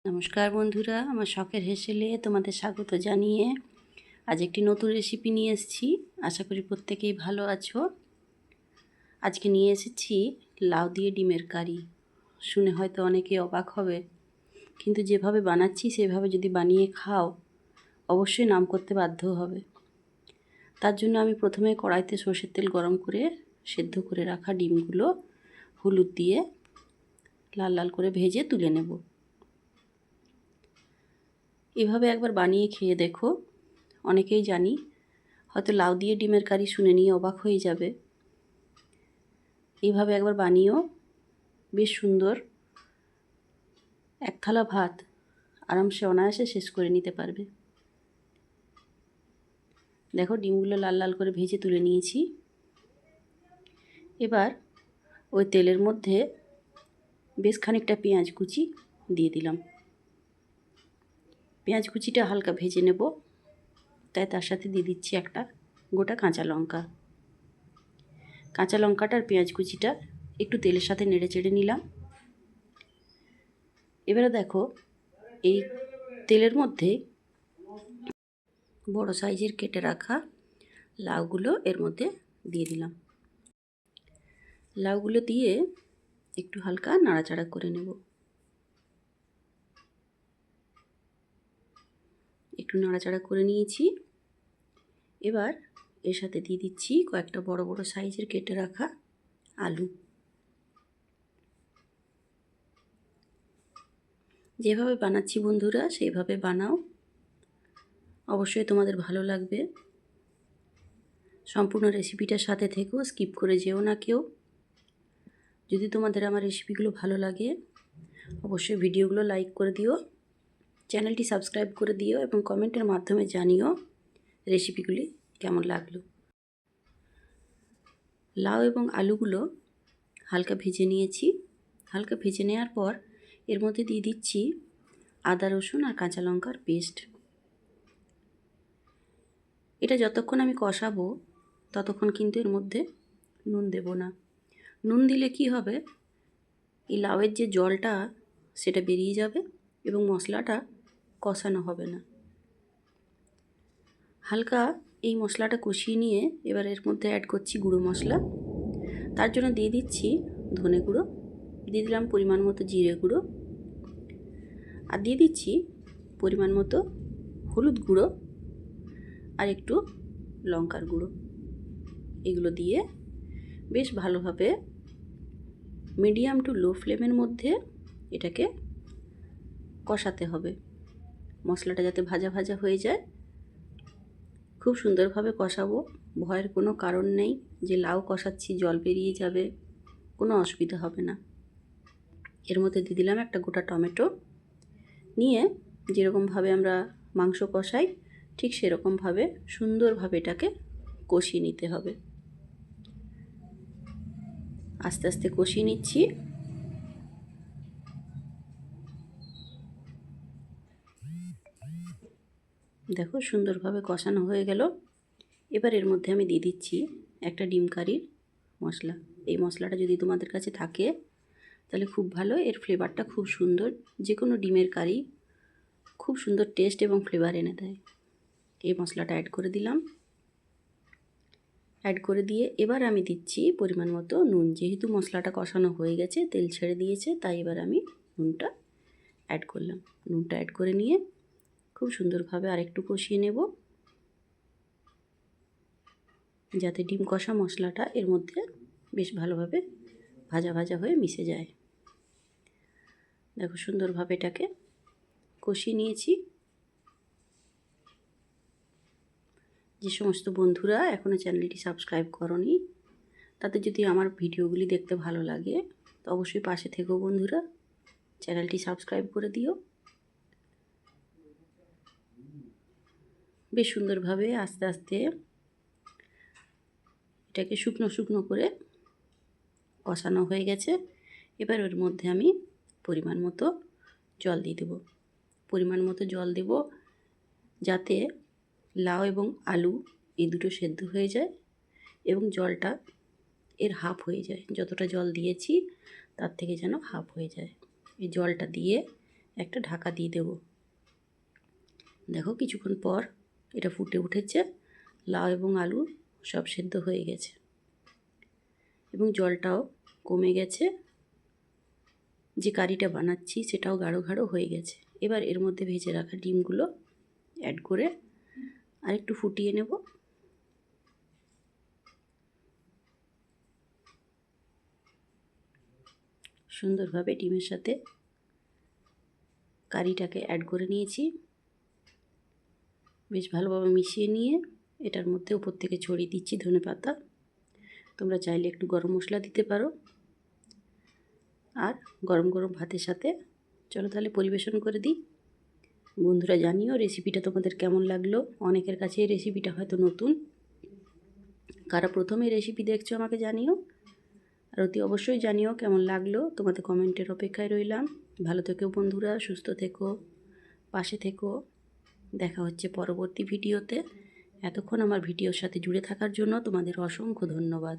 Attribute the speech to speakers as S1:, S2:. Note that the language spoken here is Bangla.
S1: নমস্কার বন্ধুরা, আমার শখের হেসেলে তোমাদের স্বাগত জানিয়ে আজ একটি নতুন রেসিপি নিয়ে এসেছি। আশা করি প্রত্যেকেই ভালো আছো। আজকে নিয়ে এসেছি লাউ দিয়ে ডিমের কারি। শুনে হয়তো অনেকে অবাক হবে, কিন্তু যেভাবে বানাচ্ছি সেভাবে যদি বানিয়ে খাও অবশ্যই নাম করতে বাধ্য হবে। তার জন্য আমি প্রথমে কড়াইতে সরষের তেল গরম করে সেদ্ধ করে রাখা ডিমগুলো হলুদ দিয়ে লাল লাল করে ভেজে তুলে নেব। এভাবে একবার বানিয়ে খেয়ে দেখো। অনেকেই জানি, হয়তো লাউ দিয়ে ডিমের কারি শুনে নিয়ে অবাক হয়ে যাবে। এইভাবে একবার বানিয়েও বেশ সুন্দর এক থালা ভাত আরামসে অনায়াসে শেষ করে নিতে পারবে। দেখো, ডিমগুলো লাল লাল করে ভেজে তুলে নিয়েছি। এবার ওই তেলের মধ্যে বেশ খানিকটা পেঁয়াজ কুচি দিয়ে দিলাম। পেঁয়াজ কুচিটা হালকা ভেজে নেব, তাই তার সাথে দিয়ে দিচ্ছি একটা গোটা কাঁচা লঙ্কা। কাঁচা লঙ্কাটা আর পেঁয়াজ কুচিটা একটু তেলের সাথে নেড়ে চেড়ে নিলাম। এবারে দেখো, এই তেলের মধ্যে বড় সাইজের কেটে রাখা লাউগুলো এর মধ্যে দিয়ে দিলাম। লাউগুলো দিয়ে একটু হালকা নাড়াচাড়া করে নেব। একটু নাড়াচাড়া করে নিয়েছি। এবার এর সাথে দিয়ে দিচ্ছি কয়েকটা বড় বড় সাইজের কেটে রাখা আলু। যেভাবে বানাচ্ছি বন্ধুরা সেইভাবে বানাও, অবশ্যই তোমাদের ভালো লাগবে। সম্পূর্ণ রেসিপিটার সাথে থেকেও স্কিপ করে যেও না কেউ। যদি তোমাদের আমার রেসিপিগুলো ভালো লাগে অবশ্যই ভিডিওগুলো লাইক করে দিও, চ্যানেলটি সাবস্ক্রাইব করে দিও এবং কমেন্টের মাধ্যমে জানিও রেসিপিগুলি কেমন লাগলো। লাউ এবং আলুগুলো হালকা ভেজে নিয়েছি। হালকা ভেজে নেওয়ার পর এর মধ্যে দিয়ে দিচ্ছি আদা রসুন আর কাঁচা লঙ্কার পেস্ট। এটা যতক্ষণ আমি কষাবো ততক্ষণ কিন্তু এর মধ্যে নুন দেব না। নুন দিলে কি হবে, এই লাউয়ের যে জলটা সেটা বেরিয়ে যাবে এবং মশলাটা কষানো হবে না। হালকা এই মশলাটা কষিয়ে নিয়ে এবার এর মধ্যে অ্যাড করছি গুঁড়ো মশলা। তার জন্য দিয়ে দিচ্ছি ধনে গুঁড়ো, দিয়ে দিলাম পরিমাণ মতো জিরে গুঁড়ো, আর দিয়ে দিচ্ছি পরিমাণ মতো হলুদ গুঁড়ো আর একটু লঙ্কার গুঁড়ো। এগুলো দিয়ে বেশ ভালোভাবে মিডিয়াম টু লো ফ্লেমের মধ্যে এটাকে কষাতে হবে। মশলাটা যাতে ভাজা ভাজা হয়ে যায়, খুব সুন্দরভাবে কষাবো। ভয়ের কোনো কারণ নেই যে লাউ কষাচ্ছি জল বেরিয়ে যাবে, কোনো অসুবিধা হবে না। এর মধ্যে দিয়ে দিলাম একটা গোটা টমেটো, নিয়ে যেরকমভাবে আমরা মাংস কষাই ঠিক সেরকমভাবে সুন্দরভাবে এটাকে কষিয়ে নিতে হবে। আস্তে আস্তে কষিয়ে নিচ্ছি। দেখো, সুন্দরভাবে কষানো হয়ে গেল। এবার এর মধ্যে আমি দিয়ে দিচ্ছি একটা ডিম কারির মশলা। এই মশলাটা যদি তোমাদের কাছে থাকে তাহলে খুব ভালো, এর ফ্লেভারটা খুব সুন্দর। যে কোনো ডিমের কারি খুব সুন্দর টেস্ট এবং ফ্লেভার এনে দেয়। এই মশলাটা অ্যাড করে দিলাম। অ্যাড করে দিয়ে এবার আমি দিচ্ছি পরিমাণ মতো নুন। যেহেতু মশলাটা কষানো হয়ে গেছে, তেল ছেড়ে দিয়েছে, তাই এবার আমি নুনটা অ্যাড করলাম। নুনটা অ্যাড করে নিয়ে খুব সুন্দরভাবে আরেকটু কষিয়ে নেব, যাতে ডিম কষা মশলাটা এর মধ্যে বেশ ভালোভাবে ভাজা ভাজা হয়ে মিশে যায়। দেখো, সুন্দরভাবে এটাকে কষিয়ে নিয়েছি। যে সমস্ত বন্ধুরা এখনও চ্যানেলটি সাবস্ক্রাইব করনি, তাদের যদি আমার ভিডিওগুলি দেখতে ভালো লাগে তো অবশ্যই পাশে থেকো বন্ধুরা, চ্যানেলটি সাবস্ক্রাইব করে দিও। বেশ সুন্দরভাবে আস্তে আস্তে এটাকে শুকনো শুকনো করে কষানো হয়ে গেছে। এবার ওর মধ্যে আমি পরিমাণ মতো জল দিয়ে দেবো। পরিমাণ মতো জল দেব যাতে লাউ এবং আলু এই দুটো সেদ্ধ হয়ে যায় এবং জলটা এর হাফ হয়ে যায়। যতটা জল দিয়েছি তার থেকে যেন হাফ হয়ে যায়। এই জলটা দিয়ে একটা ঢাকা দিয়ে দেব। দেখো কিছুক্ষণ পর এটা ফুটে উঠেছে, লাউ এবং আলু সব সেদ্ধ হয়ে গেছে এবং জলটাও কমে গেছে। যে কারিটা বানাচ্ছি সেটাও গাঢ় গাঢ় হয়ে গেছে। এবার এর মধ্যে ভেজে রাখা ডিমগুলো অ্যাড করে আরেকটু ফুটিয়ে নেব। সুন্দরভাবে ডিমের সাথে কারিটাকে অ্যাড করে নিয়েছি। বেশ ভালোভাবে মিশিয়ে নিয়ে এটার মধ্যে উপর থেকে ছড়িয়ে দিচ্ছি ধনেপাতা। তোমরা চাইলে একটু গরম মশলা দিতে পারো। আর গরম গরম ভাতের সাথে চলো তাহলে পরিবেশন করে দিই। বন্ধুরা জানিও রেসিপিটা তোমাদের কেমন লাগলো। অনেকের কাছে এই রেসিপিটা হয়তো নতুন, কারা প্রথমে রেসিপি দেখছো আমাকে জানিও। আর অতি অবশ্যই জানিও কেমন লাগলো, তোমাদের কমেন্টের অপেক্ষায় রইলাম। ভালো থেকো বন্ধুরা, সুস্থ থেকো, পাশে থেকো। দেখা হচ্ছে পরবর্তী ভিডিওতে। এতক্ষণ আমার ভিডিওর সাথে জুড়ে থাকার জন্য তোমাদের অসংখ্য ধন্যবাদ।